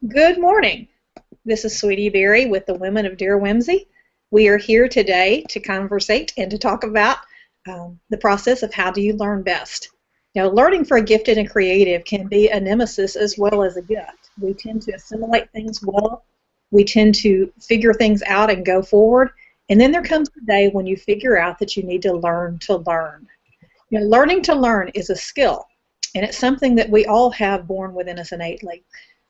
Good morning. This is Sweetie Berry with the Women of Dare Whimsy. We are here today to conversate and to talk about the process of how do you learn best. Learning for a gifted and creative can be a nemesis as well as a gift. We tend to assimilate things well. We tend to figure things out and go forward. And then there comes a day when you figure out that you need to learn to learn. Learning to learn is a skill, and it's something that we all have born within us innately.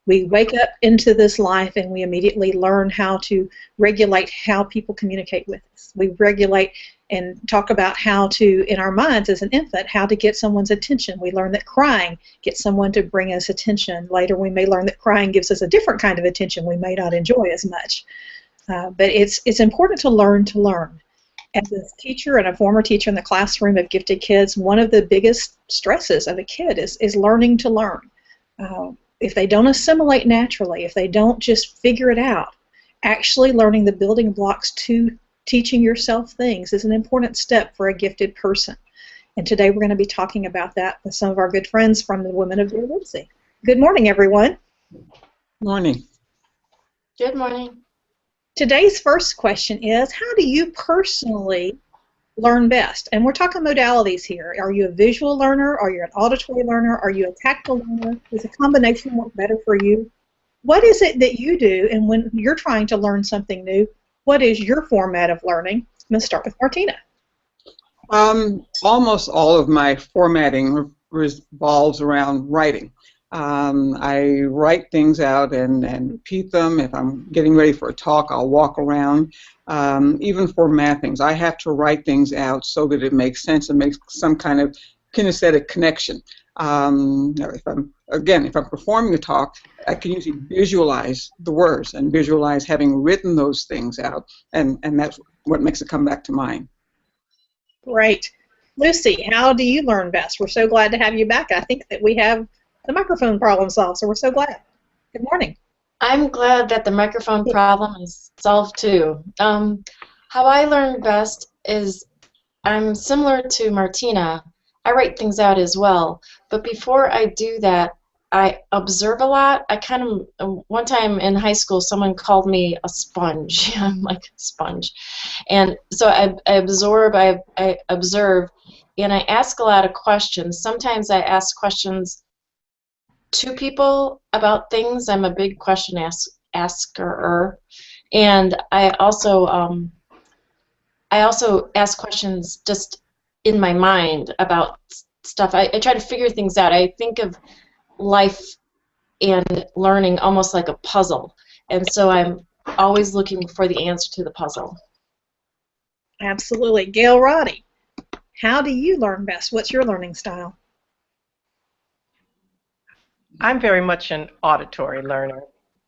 We wake up into this life and we immediately learn how to regulate how people communicate with us. We regulate and talk about how to, in our minds as an infant, how to get someone's attention. We learn that crying gets someone to bring us attention. Later we may learn that crying gives us a different kind of attention we may not enjoy as much. But it's important to learn to learn. As a teacher and a former teacher in the classroom of gifted kids, one of the biggest stresses of a kid is learning to learn. If they don't assimilate naturally, if they don't just figure it out, actually learning the building blocks to teaching yourself things is an important step for a gifted person. And today we're going to be talking about that with some of our good friends from the Women of Dare Whimsy. Good morning, everyone. Morning. Good morning. Today's first question is, how do you personally learn best? And we're talking modalities here. Are you a visual learner? Are you an auditory learner? Are you a tactile learner? Does a combination work better for you? What is it that you do, and when you're trying to learn something new, what is your format of learning? I'm going to start with Martina. Almost all of my formatting revolves around writing. I write things out and repeat them. If I'm getting ready for a talk, I'll walk around. Even for math things, I have to write things out so that it makes sense and makes some kind of kinesthetic connection. If I'm performing a talk, I can usually visualize the words and visualize having written those things out, and that's what makes it come back to mind. Great. Lucy, how do you learn best? We're so glad to have you back. I think that we have the microphone problem solved, so we're so glad. Good morning. I'm glad that the microphone problem is solved too. How I learn best is I'm similar to Martina. I write things out as well, but before I do that, I observe a lot. One time in high school, someone called me a sponge. I'm like a sponge. And so I absorb, I observe, and I ask a lot of questions. Sometimes I ask questions to people about things. I'm a big question asker, and I also ask questions just in my mind about stuff. I try to figure things out. I think of life and learning almost like a puzzle, and so I'm always looking for the answer to the puzzle. Absolutely. Gail Roddy, how do you learn best? What's your learning style? I'm very much an auditory learner.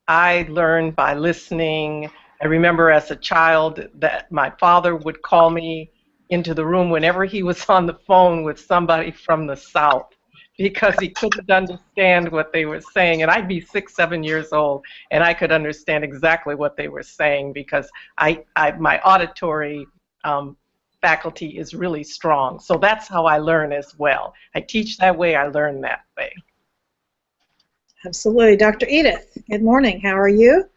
I learn by listening. I remember as a child that my father would call me into the room whenever he was on the phone with somebody from the South because he couldn't understand what they were saying. And I'd be 6, 7 years old, and I could understand exactly what they were saying because my auditory faculty is really strong. So that's how I learn as well. I teach that way, I learn that way. Absolutely. Dr. Edith, good morning. How are you?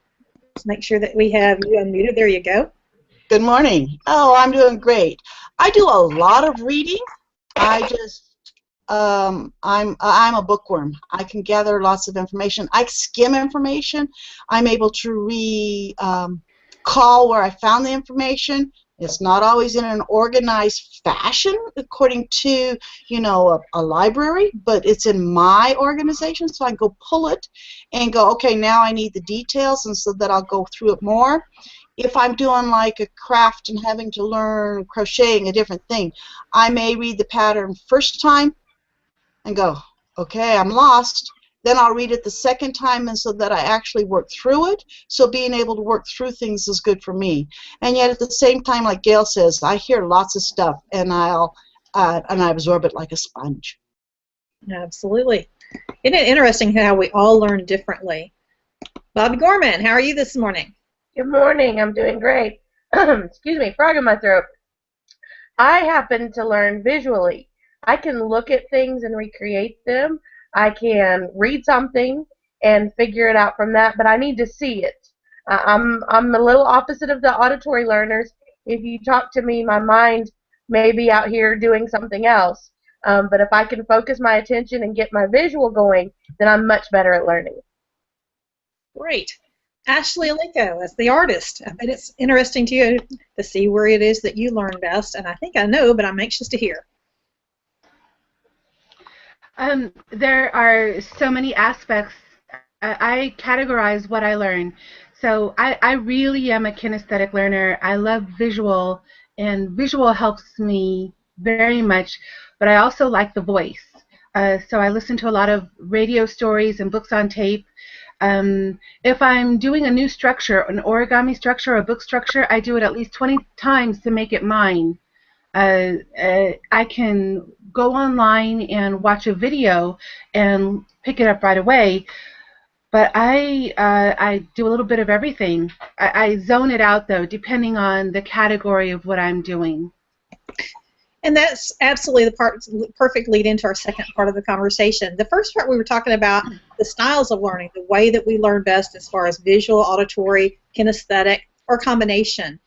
Let's make sure that we have you unmuted. There you go. Good morning. Oh, I'm doing great. I do a lot of reading. I'm a bookworm. I can gather lots of information. I skim information. I'm able to recall where I found the information. It's not always in an organized fashion according to, a library, but it's in my organization, so I can go pull it and go, okay, now I need the details, and so that I'll go through it more. If I'm doing like a craft and having to learn crocheting, a different thing, I may read the pattern first time and go, okay, I'm lost. Then I'll read it the second time, and so that I actually work through it. So being able to work through things is good for me. And yet at the same time, like Gail says, I hear lots of stuff, and I absorb it like a sponge. Absolutely. Isn't it interesting how we all learn differently? Bobby Gorman, how are you this morning? Good morning. I'm doing great. Excuse me, frog in my throat. I happen to learn visually. I can look at things and recreate them. I can read something and figure it out from that, but I need to see it. I'm a little opposite of the auditory learners. If you talk to me, my mind may be out here doing something else. But if I can focus my attention and get my visual going, then I'm much better at learning. Great. Ashley Aliko, as the artist, I bet it's interesting to you to see where it is that you learn best, and I think I know, but I'm anxious to hear. There are so many aspects. I categorize what I learn. So I really am a kinesthetic learner. I love visual, and visual helps me very much, but I also like the voice. So I listen to a lot of radio stories and books on tape. If I'm doing a new structure, an origami structure or a book structure, I do it at least 20 times to make it mine. I can go online and watch a video and pick it up right away, but I do a little bit of everything. I zone it out, though, depending on the category of what I'm doing. And that's absolutely the perfect lead into our second part of the conversation. The first part we were talking about the styles of learning, the way that we learn best as far as visual, auditory, kinesthetic, or combination.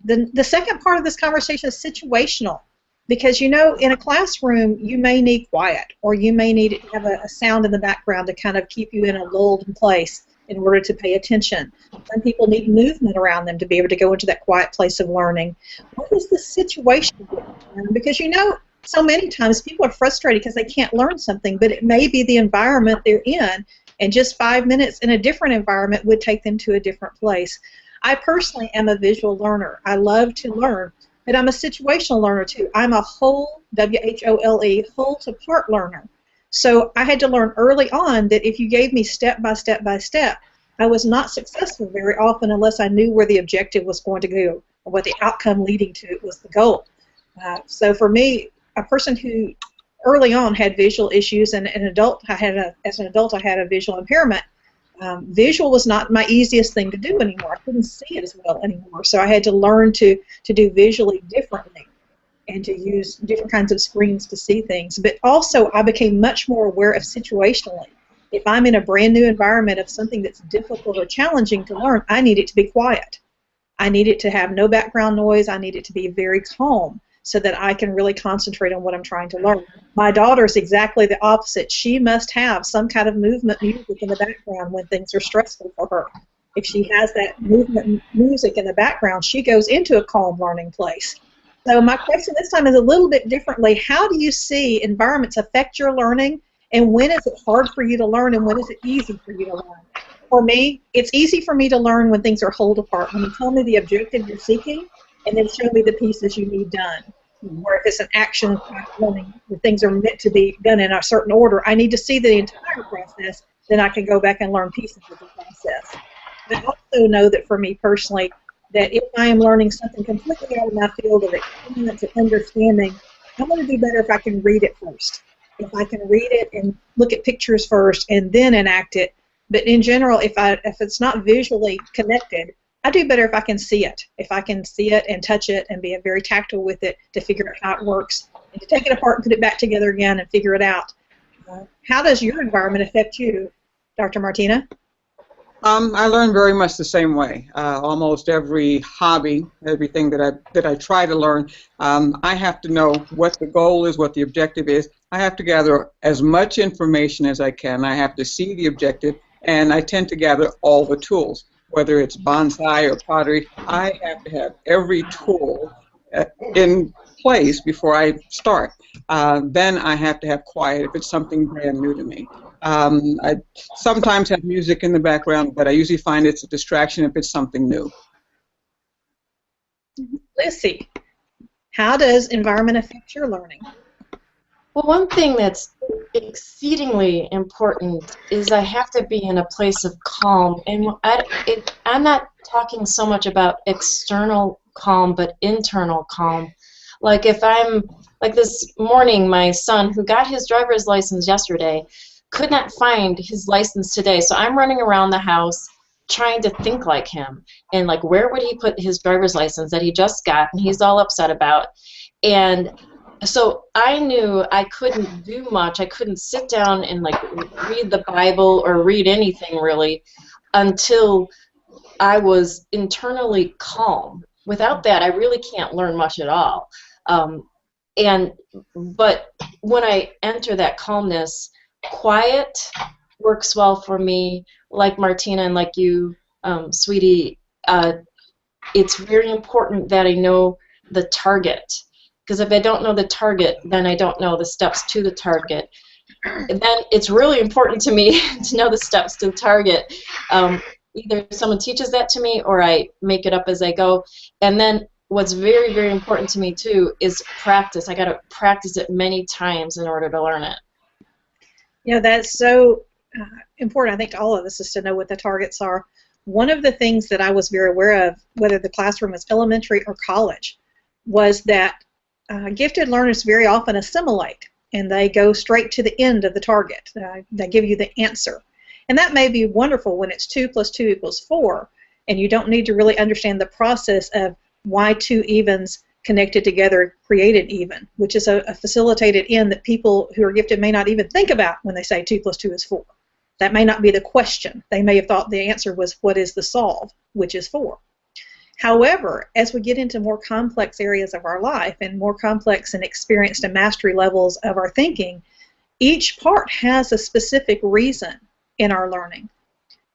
The second part of this conversation is situational, because you know in a classroom you may need quiet, or you may need to have a sound in the background to kind of keep you in a lulled place in order to pay attention. Some people need movement around them to be able to go into that quiet place of learning. What is the situation? Because you know so many times people are frustrated because they can't learn something, but it may be the environment they're in, and just 5 minutes in a different environment would take them to a different place. I personally am a visual learner. I love to learn, but I'm a situational learner too. I'm a whole, W-H-O-L-E, whole to part learner. So I had to learn early on that if you gave me step by step by step, I was not successful very often unless I knew where the objective was going to go or what the outcome leading to it was the goal. So for me, a person who early on had visual issues, and as an adult I had a visual impairment. Visual was not my easiest thing to do anymore. I couldn't see it as well anymore. So I had to learn to do visually differently and to use different kinds of screens to see things. But also I became much more aware of situationally. If I'm in a brand new environment of something that's difficult or challenging to learn, I need it to be quiet. I need it to have no background noise. I need it to be very calm so that I can really concentrate on what I'm trying to learn. My daughter is exactly the opposite. She must have some kind of movement music in the background when things are stressful for her. If she has that movement music in the background, she goes into a calm learning place. So my question this time is a little bit differently. How do you see environments affect your learning, and when is it hard for you to learn, and when is it easy for you to learn? For me, it's easy for me to learn when things are wholed apart. When you tell me the objective you're seeking, and then show me the pieces you need done. Or if it's an action learning, where things are meant to be done in a certain order, I need to see the entire process, then I can go back and learn pieces of the process. I also know that for me personally, that if I am learning something completely out of my field of experience and understanding, I'm going to do better if I can read it first. If I can read it and look at pictures first and then enact it. But in general, if it's not visually connected, I do better if I can see it. If I can see it and touch it and be very tactile with it to figure out how it works and to take it apart and put it back together again and figure it out. How does your environment affect you, Dr. Martina? I learn very much the same way. Almost every hobby, everything that I try to learn, I have to know what the goal is, what the objective is. I have to gather as much information as I can. I have to see the objective, and I tend to gather all the tools. Whether it's bonsai or pottery, I have to have every tool in place before I start. Then I have to have quiet if it's something brand new to me. I sometimes have music in the background, but I usually find it's a distraction if it's something new. Lucy, how does environment affect your learning? Well, one thing that's exceedingly important is I have to be in a place of calm. And I'm not talking so much about external calm, but internal calm. Like if I'm, like this morning, my son, who got his driver's license yesterday, could not find his license today. So I'm running around the house trying to think like him. And like, where would he put his driver's license that he just got and he's all upset about? And So I knew I couldn't do much. I couldn't sit down and like read the Bible or read anything really until I was internally calm. Without that, I really can't learn much at all. Um, and but when I enter that calmness, quiet works well for me. Like Martina and like you, sweetie, it's very important that I know the target. Because if I don't know the target, then I don't know the steps to the target. And then it's really important to me to know the steps to the target. Either someone teaches that to me or I make it up as I go. And then what's very, very important to me too is practice. I got to practice it many times in order to learn it. That's so important, I think, to all of us is to know what the targets are. One of the things that I was very aware of, whether the classroom was elementary or college, was that gifted learners very often assimilate, and they go straight to the end of the target. They give you the answer. And that may be wonderful when it's 2 + 2 = 4, and you don't need to really understand the process of why two evens connected together create an even, which is a facilitated end that people who are gifted may not even think about when they say 2 + 2 = 4. That may not be the question. They may have thought the answer was, what is the solve, which is 4. However, as we get into more complex areas of our life and more complex and experienced and mastery levels of our thinking, each part has a specific reason in our learning.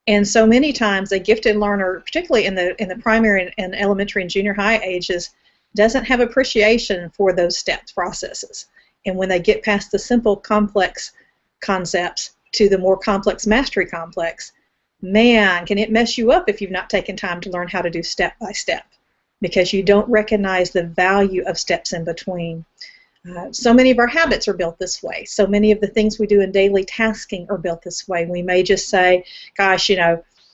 And so many times a gifted learner, particularly in the primary and elementary and junior high ages, doesn't have appreciation for those steps processes. And when they get past the simple complex concepts to the more complex mastery complex, man, can it mess you up if you've not taken time to learn how to do step by step, because you don't recognize the value of steps in between. So many of our habits are built this way. So many of the things we do in daily tasking are built this way. We may just say, gosh,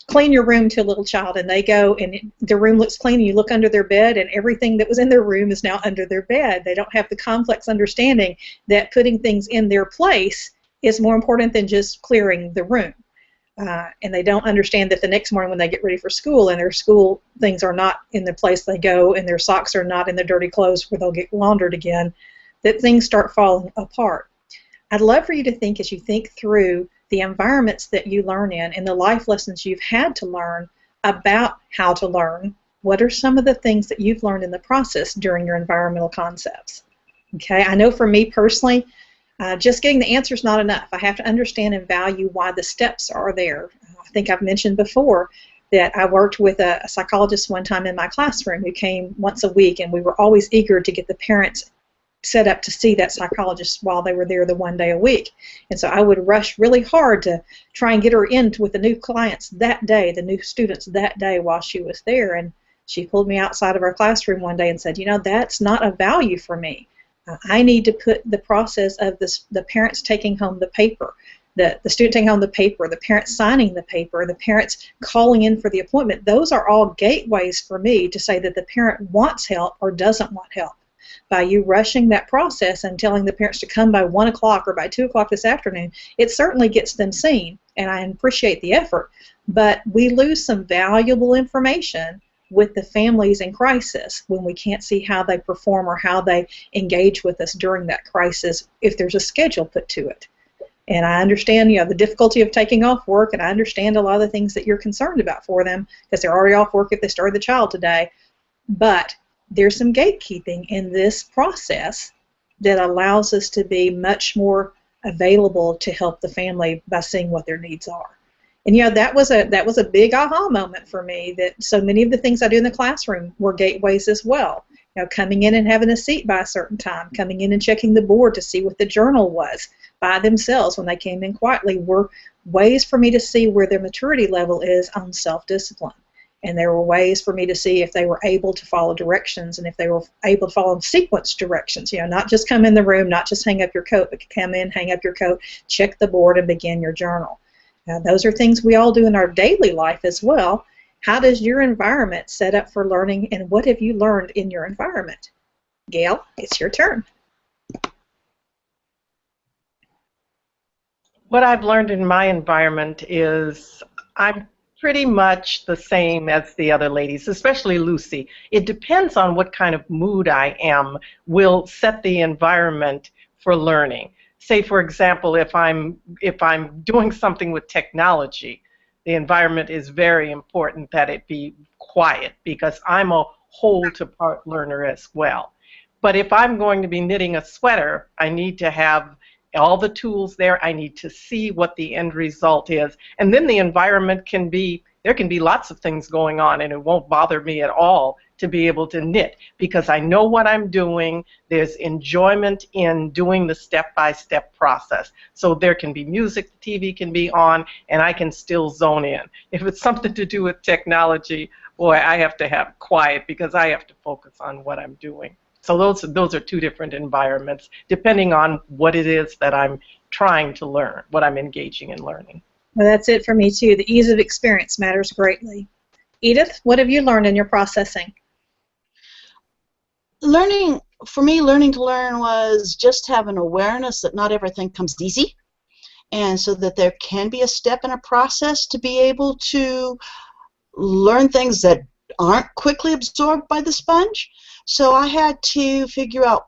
clean your room to a little child, and they go and the room looks clean, and you look under their bed and everything that was in their room is now under their bed. They don't have the complex understanding that putting things in their place is more important than just clearing the room. And they don't understand that the next morning when they get ready for school and their school things are not in the place they go and their socks are not in the dirty clothes where they'll get laundered again, that things start falling apart. I'd love for you to think, as you think through the environments that you learn in and the life lessons you've had to learn about how to learn, what are some of the things that you've learned in the process during your environmental concepts? Okay, I know for me personally, just getting the answer is not enough. I have to understand and value why the steps are there. I think I've mentioned before that I worked with a psychologist one time in my classroom who came once a week, and we were always eager to get the parents set up to see that psychologist while they were there the one day a week. And so I would rush really hard to try and get her in with the new clients that day, the new students that day while she was there. And she pulled me outside of our classroom one day and said, that's not a value for me. I need to put the process of the parents taking home the paper, the student taking home the paper, the parents signing the paper, the parents calling in for the appointment. Those are all gateways for me to say that the parent wants help or doesn't want help. By you rushing that process and telling the parents to come by 1 o'clock or by 2 o'clock this afternoon, it certainly gets them seen, and I appreciate the effort, but we lose some valuable information with the families in crisis when we can't see how they perform or how they engage with us during that crisis if there's a schedule put to it. And I understand, the difficulty of taking off work, and I understand a lot of the things that you're concerned about for them because they're already off work if they started the child today. But there's some gatekeeping in this process that allows us to be much more available to help the family by seeing what their needs are. And that was a big aha moment for me, that so many of the things I do in the classroom were gateways as well. Coming in and having a seat by a certain time, coming in and checking the board to see what the journal was by themselves when they came in quietly were ways for me to see where their maturity level is on self-discipline. And there were ways for me to see if they were able to follow directions and if they were able to follow sequence directions. Not just come in the room, not just hang up your coat, but come in, hang up your coat, check the board, and begin your journal. Now, those are things we all do in our daily life as well. How does your environment set up for learning, and what have you learned in your environment? Gail, it's your turn. What I've learned in my environment is I'm pretty much the same as the other ladies, especially Lucy. It depends on what kind of mood I am will set the environment for learning. Say, for example, if I'm doing something with technology, the environment is very important that it be quiet because I'm a whole to part learner as well. But if I'm going to be knitting a sweater, I need to have all the tools there. I need to see what the end result is. And then the environment can be, there can be lots of things going on, and it won't bother me at all to be able to knit because I know what I'm doing. There's enjoyment in doing the step-by-step process. So there can be music, the TV can be on, and I can still zone in. If it's something to do with technology, boy, I have to have quiet because I have to focus on what I'm doing. So those are two different environments, depending on what it is that I'm trying to learn, what I'm engaging in learning. Well, that's it for me, too. The ease of experience matters greatly. Edith, what have you learned in your processing? Learning, for me, learning to learn was just have an awareness that not everything comes easy, and so that there can be a step in a process to be able to learn things that aren't quickly absorbed by the sponge. So I had to figure out,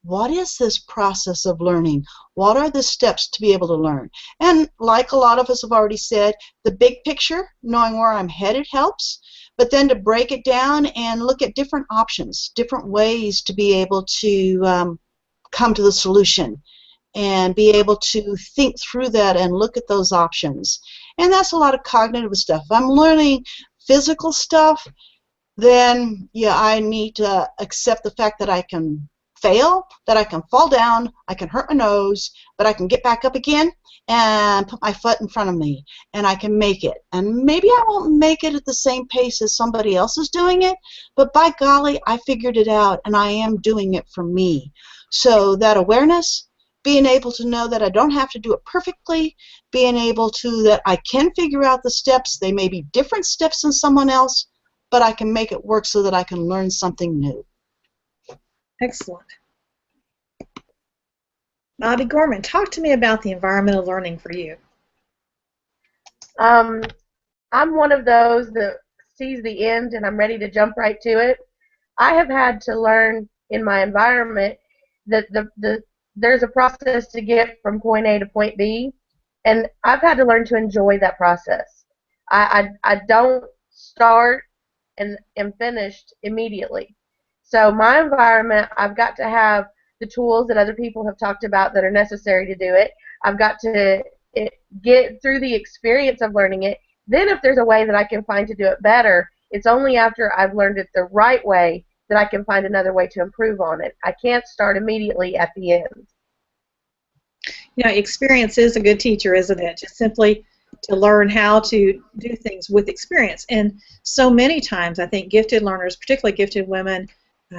what is this process of learning? What are the steps to be able to learn? And like a lot of us have already said, the big picture, knowing where I'm headed, helps. But then to break it down and look at different options, different ways to be able to come to the solution and be able to think through that and look at those options. And that's a lot of cognitive stuff. If I'm learning physical stuff, then yeah, I need to accept the fact that I can fail, that I can fall down, I can hurt my nose, but I can get back up again and put my foot in front of me, and I can make it. And maybe I won't make it at the same pace as somebody else is doing it, but by golly, I figured it out, and I am doing it for me. So that awareness, being able to know that I don't have to do it perfectly, being able to, that I can figure out the steps. They may be different steps than someone else, but I can make it work so that I can learn something new. Excellent. Bobby Gorman, talk to me about the environment of learning for you. I'm one of those that sees the end and I'm ready to jump right to it. I have had to learn in my environment that there's a process to get from point A to point B, and I've had to learn to enjoy that process. I don't start and am finished immediately. So my environment, I've got to have the tools that other people have talked about that are necessary to do it. I've got to get through the experience of learning it. Then if there's a way that I can find to do it better, it's only after I've learned it the right way that I can find another way to improve on it. I can't start immediately at the end. You know, experience is a good teacher, isn't it? Just simply to learn how to do things with experience. And so many times, I think gifted learners, particularly gifted women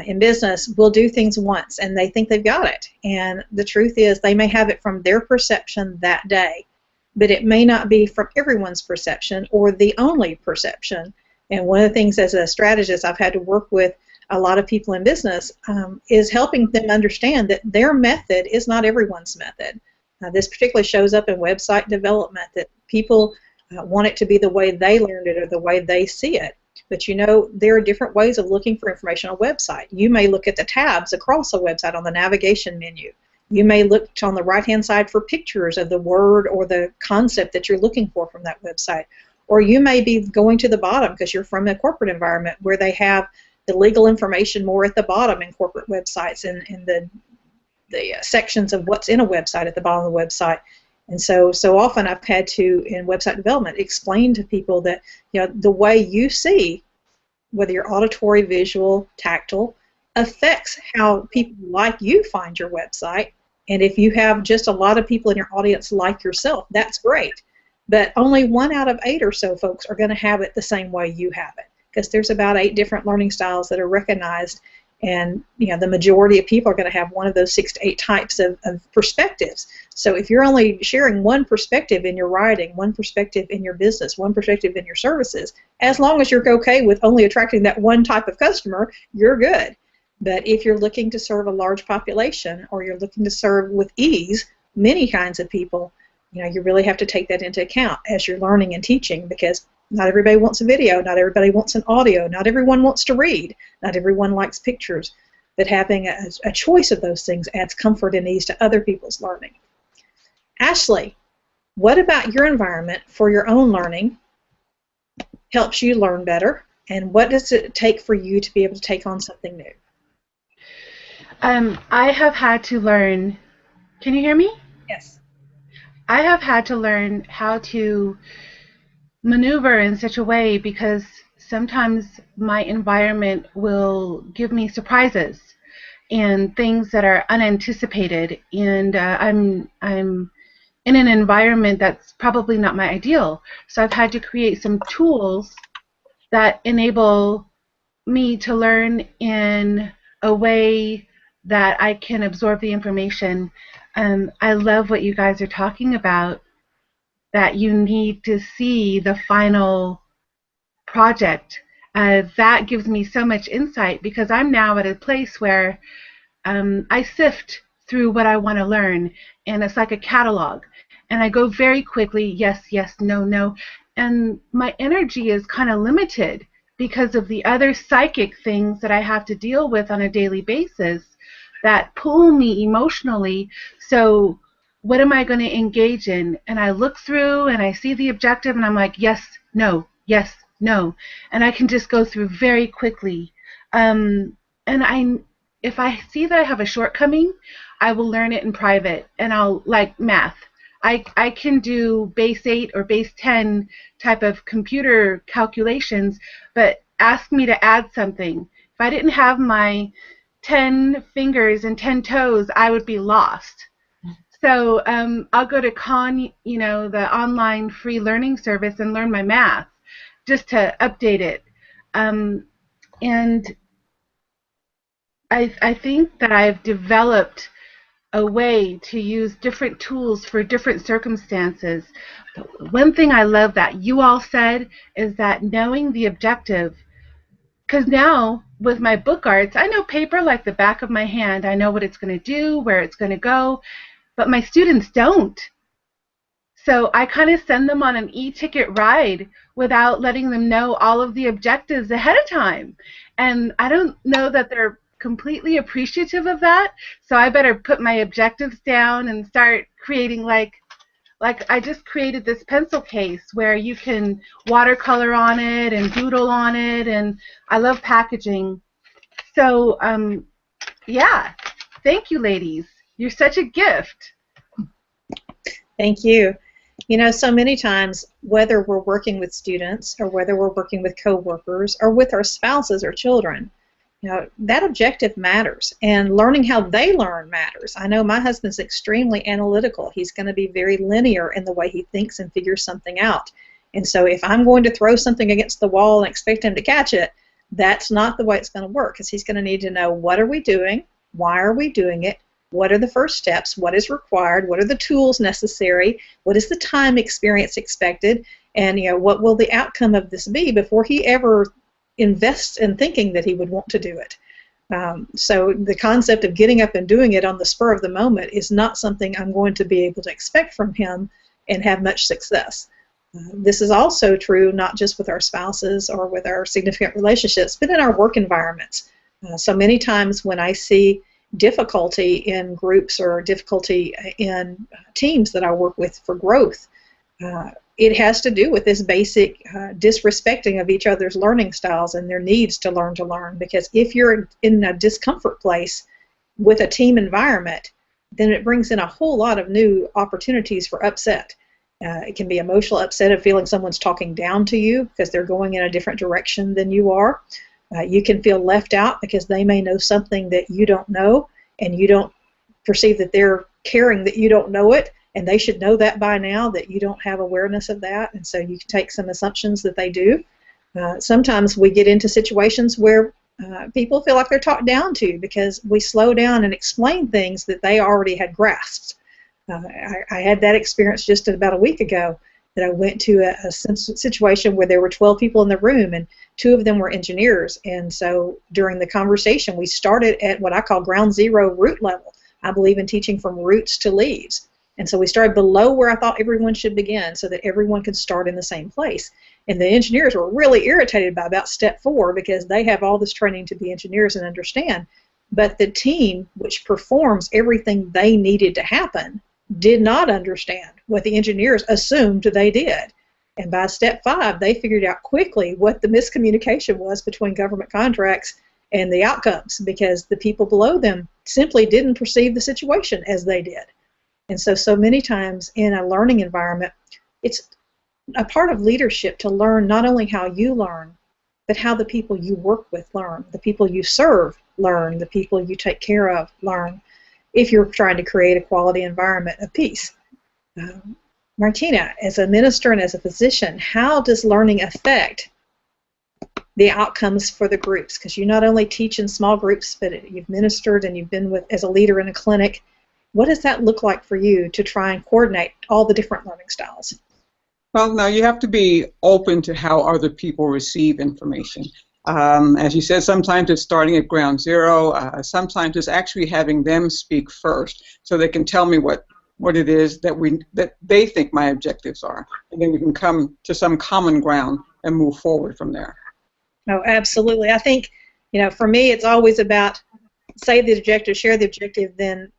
in business, will do things once and they think they've got it. And the truth is they may have it from their perception that day, but it may not be from everyone's perception or the only perception. And one of the things as a strategist I've had to work with a lot of people in business is helping them understand that their method is not everyone's method. This particularly shows up in website development, that people want it to be the way they learned it or the way they see it. But you know, there are different ways of looking for information on a website. You may look at the tabs across a website on the navigation menu. You may look on the right-hand side for pictures of the word or the concept that you're looking for from that website. Or you may be going to the bottom because you're from a corporate environment where they have the legal information more at the bottom in corporate websites and the sections of what's in a website at the bottom of the website. And so often I've had to, in website development, explain to people that, you know, the way you see, whether you're auditory, visual, tactile, affects how people like you find your website. And if you have just a lot of people in your audience like yourself, that's great. But only 1 out of 8 or so folks are going to have it the same way you have it, because there's about 8 different learning styles that are recognized. And you know, the majority of people are going to have one of those 6 to 8 types of perspectives. So if you're only sharing one perspective in your writing, one perspective in your business, one perspective in your services, as long as you're okay with only attracting that one type of customer, you're good. But if you're looking to serve a large population, or you're looking to serve with ease many kinds of people, you know, you really have to take that into account as you're learning and teaching, because Not everybody wants a video. Not everybody wants an audio. Not everyone wants to read. Not everyone likes pictures. But having a choice of those things adds comfort and ease to other people's learning. Ashley, what about your environment for your own learning helps you learn better? And what does it take for you to be able to take on something new? I have had to learn. Can you hear me? Yes. I have had to learn how to maneuver in such a way because sometimes my environment will give me surprises and things that are unanticipated, and I'm in an environment that's probably not my ideal. So I've had to create some tools that enable me to learn in a way that I can absorb the information. I love what you guys are talking about, that you need to see the final project. That gives me so much insight because I'm now at a place where I sift through what I want to learn, and it's like a catalog. And I go very quickly, yes, yes, no, no. And my energy is kind of limited because of the other psychic things that I have to deal with on a daily basis that pull me emotionally. So what am I going to engage in? And I look through and I see the objective and I'm like, yes, no, yes, no. And I can just go through very quickly. And if I see that I have a shortcoming, I will learn it in private, and I'll, like math. I can do base 8 or base 10 type of computer calculations, but ask me to add something. If I didn't have my 10 fingers and 10 toes, I would be lost. So I'll go to the online free learning service and learn my math just to update it. And I think that I've developed a way to use different tools for different circumstances. One thing I love that you all said is that knowing the objective, because now with my book arts, I know paper like the back of my hand. I know what it's going to do, where it's going to go, but my students don't. So I kind of send them on an e-ticket ride without letting them know all of the objectives ahead of time. And I don't know that they're completely appreciative of that, so I better put my objectives down and start creating like I just created this pencil case where you can watercolor on it and doodle on it, and I love packaging. So yeah, thank you, ladies. You're such a gift. Thank you. You know, so many times, whether we're working with students or whether we're working with coworkers or with our spouses or children, you know, that objective matters, and learning how they learn matters. I know my husband's extremely analytical. He's going to be very linear in the way he thinks and figures something out. And so if I'm going to throw something against the wall and expect him to catch it, that's not the way it's going to work, because he's going to need to know, what are we doing? Why are we doing it? What are the first steps? What is required? What are the tools necessary? What is the time experience expected? And, you know, what will the outcome of this be before he ever invests in thinking that he would want to do it? So the concept of getting up and doing it on the spur of the moment is not something I'm going to be able to expect from him and have much success. This is also true not just with our spouses or with our significant relationships, but in our work environments. So many times when I see difficulty in groups or difficulty in teams that I work with for growth, it has to do with this basic disrespecting of each other's learning styles and their needs to learn. Because if you're in a discomfort place with a team environment, then it brings in a whole lot of new opportunities for upset. It can be emotional upset of feeling someone's talking down to you because they're going in a different direction than you are. You can feel left out because they may know something that you don't know, and you don't perceive that they're caring that you don't know it, and they should know that by now, that you don't have awareness of that, and so you can take some assumptions that they do. Sometimes we get into situations where people feel like they're talked down to because we slow down and explain things that they already had grasped. I had that experience just about a week ago, that I went to a situation where there were 12 people in the room, and 2 of them were engineers. And so during the conversation, we started at what I call ground zero root level. I believe in teaching from roots to leaves. And so we started below where I thought everyone should begin so that everyone could start in the same place. And the engineers were really irritated by about step 4 because they have all this training to be engineers and understand. But the team, which performs everything they needed to happen, did not understand what the engineers assumed they did. And by step 5, they figured out quickly what the miscommunication was between government contracts and the outcomes, because the people below them simply didn't perceive the situation as they did. And so many times in a learning environment, it's a part of leadership to learn not only how you learn, but how the people you work with learn, the people you serve learn, the people you take care of learn, if you're trying to create a quality environment of peace. Martina, as a minister and as a physician, how does learning affect the outcomes for the groups? Because you not only teach in small groups, but you've ministered and you've been with as a leader in a clinic. What does that look like for you to try and coordinate all the different learning styles? Well, now you have to be open to how other people receive information. As you said, sometimes it's starting at ground zero. Sometimes it's actually having them speak first so they can tell me what it is that they think my objectives are. And then we can come to some common ground and move forward from there. Oh, absolutely. I think, for me, it's always about say the objective, share the objective, then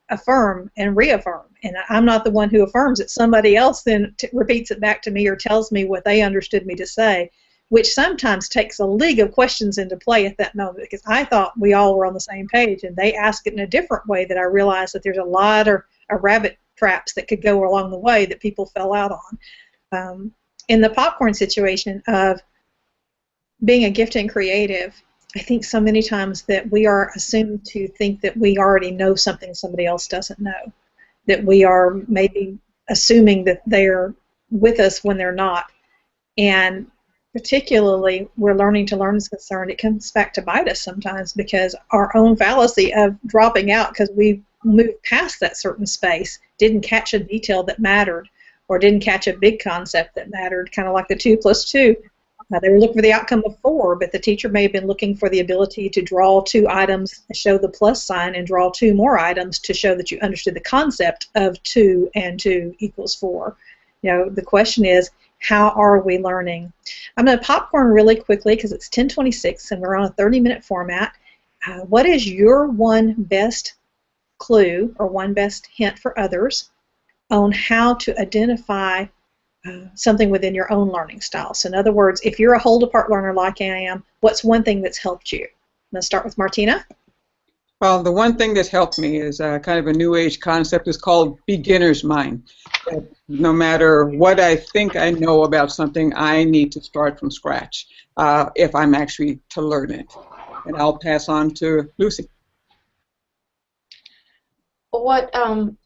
affirm and reaffirm. And I'm not the one who affirms it. Somebody else then repeats it back to me or tells me what they understood me to say, which sometimes takes a league of questions into play at that moment, because I thought we all were on the same page, and they ask it in a different way that I realized that there's a lot of rabbit traps that could go along the way that people fell out on. In the popcorn situation of being a gifted and creative, I think so many times that we are assumed to think that we already know something somebody else doesn't know, that we are maybe assuming that they're with us when they're not. And particularly where learning to learn is concerned, it comes back to bite us sometimes because our own fallacy of dropping out because we moved past that certain space, didn't catch a detail that mattered, or didn't catch a big concept that mattered, kind of like the 2 + 2. They were looking for the outcome of 4, but the teacher may have been looking for the ability to draw 2 items, show the plus sign, and draw 2 more items to show that you understood the concept of 2 and 2 = 4. The question is, how are we learning? I'm going to popcorn really quickly because it's 10:26 and we're on a 30-minute format. What is your one best clue or one best hint for others on how to identify something within your own learning style? So in other words, if you're a whole depart learner like I am, what's one thing that's helped you? I'm going to start with Martina. Well, the one thing that's helped me is kind of a new age concept. It's called beginner's mind. No matter what I think I know about something, I need to start from scratch if I'm actually to learn it. And I'll pass on to Lucy. What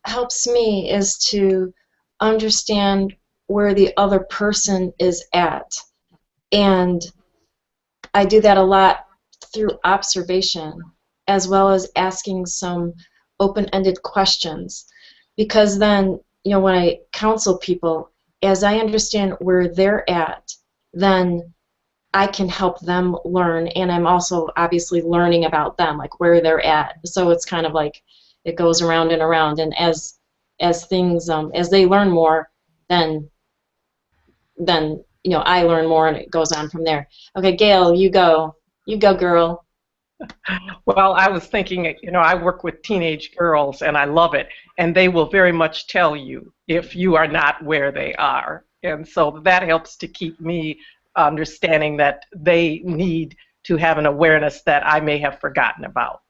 helps me is to understand where the other person is at. And I do that a lot through observation, as well as asking some open-ended questions. Because then, when I counsel people, as I understand where they're at, then I can help them learn, and I'm also obviously learning about them, like where they're at. So it's kind of like it goes around and around, and as things, as they learn more, then I learn more, and it goes on from there. Okay, Gail, you go, girl. Well, I was thinking, I work with teenage girls, and I love it, and they will very much tell you if you are not where they are, and so that helps to keep me understanding that they need to have an awareness that I may have forgotten about.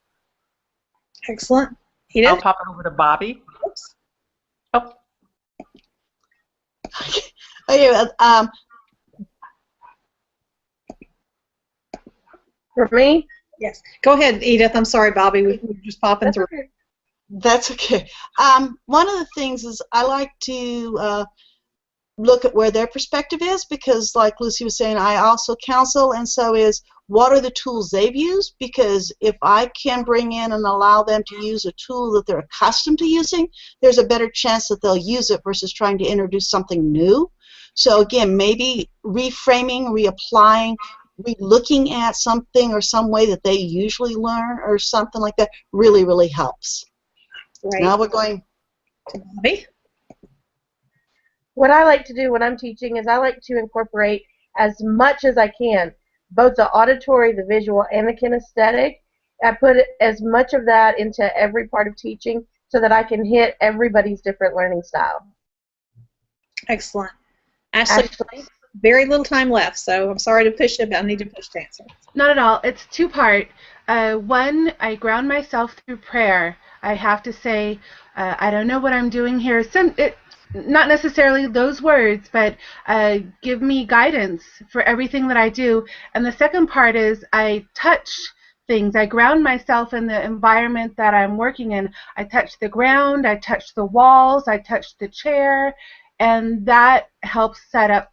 Excellent. Edith? I'll pop it over to Bobby. Oops. Oh. Okay, For me? Yes. Go ahead, Edith. I'm sorry, Bobby. We were just popping That's through. okay. that's okay. One of the things is I like to look at where their perspective is, because like Lucy was saying, I also counsel, and so is what are the tools they've used, because if I can bring in and allow them to use a tool that they're accustomed to using, there's a better chance that they'll use it versus trying to introduce something new. So again, maybe reframing, reapplying, re-looking at something or some way that they usually learn or something like that really, really helps. Right. Now we're going Bobby? What I like to do when I'm teaching is I like to incorporate as much as I can, both the auditory, the visual, and the kinesthetic. I put as much of that into every part of teaching so that I can hit everybody's different learning style. Excellent. Ashley, Ashley? very little time left, so I'm sorry to push you, but I need to push to answer. Not at all. It's two-part. One, I ground myself through prayer. I have to say, I don't know what I'm doing here. Not necessarily those words, but give me guidance for everything that I do. And the second part is I touch things. I ground myself in the environment that I'm working in. I touch the ground, I touch the walls, I touch the chair, and that helps set up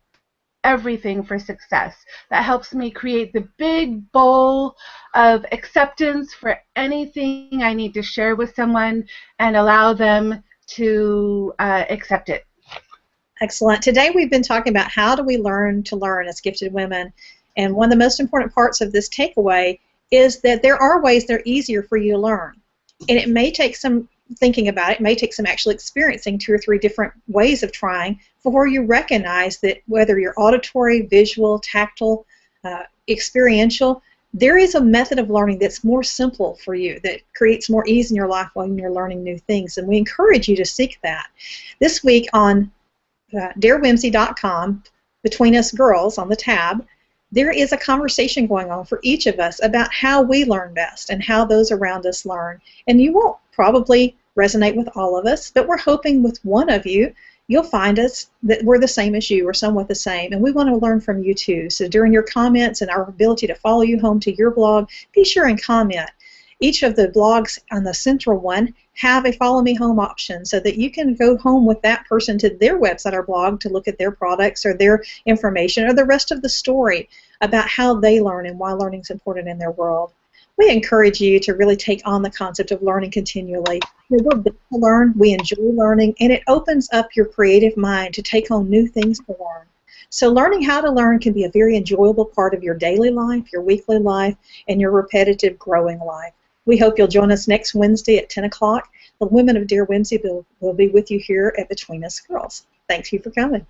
everything for success. That helps me create the big bowl of acceptance for anything I need to share with someone and allow them to accept it. Excellent. Today we've been talking about how do we learn to learn as gifted women, and one of the most important parts of this takeaway is that there are ways that are easier for you to learn, and it may take some thinking about it, it may take some actually experiencing 2 or 3 different ways of trying before you recognize that whether you're auditory, visual, tactile, experiential, there is a method of learning that's more simple for you, that creates more ease in your life when you're learning new things, and we encourage you to seek that. This week on darewhimsy.com, Between Us Girls on the tab, there is a conversation going on for each of us about how we learn best and how those around us learn. And you won't probably resonate with all of us, but we're hoping with one of you, you'll find us that we're the same as you or somewhat the same, and we want to learn from you too. So during your comments and our ability to follow you home to your blog, be sure and comment. Each of the blogs on the central one have a follow me home option so that you can go home with that person to their website or blog to look at their products or their information or the rest of the story about how they learn and why learning is important in their world. We encourage you to really take on the concept of learning continually. We're built to learn, we enjoy learning, and it opens up your creative mind to take on new things to learn. So learning how to learn can be a very enjoyable part of your daily life, your weekly life, and your repetitive growing life. We hope you'll join us next Wednesday at 10 o'clock. The Women of Dare Whimsy will be with you here at Between Us Girls. Thank you for coming.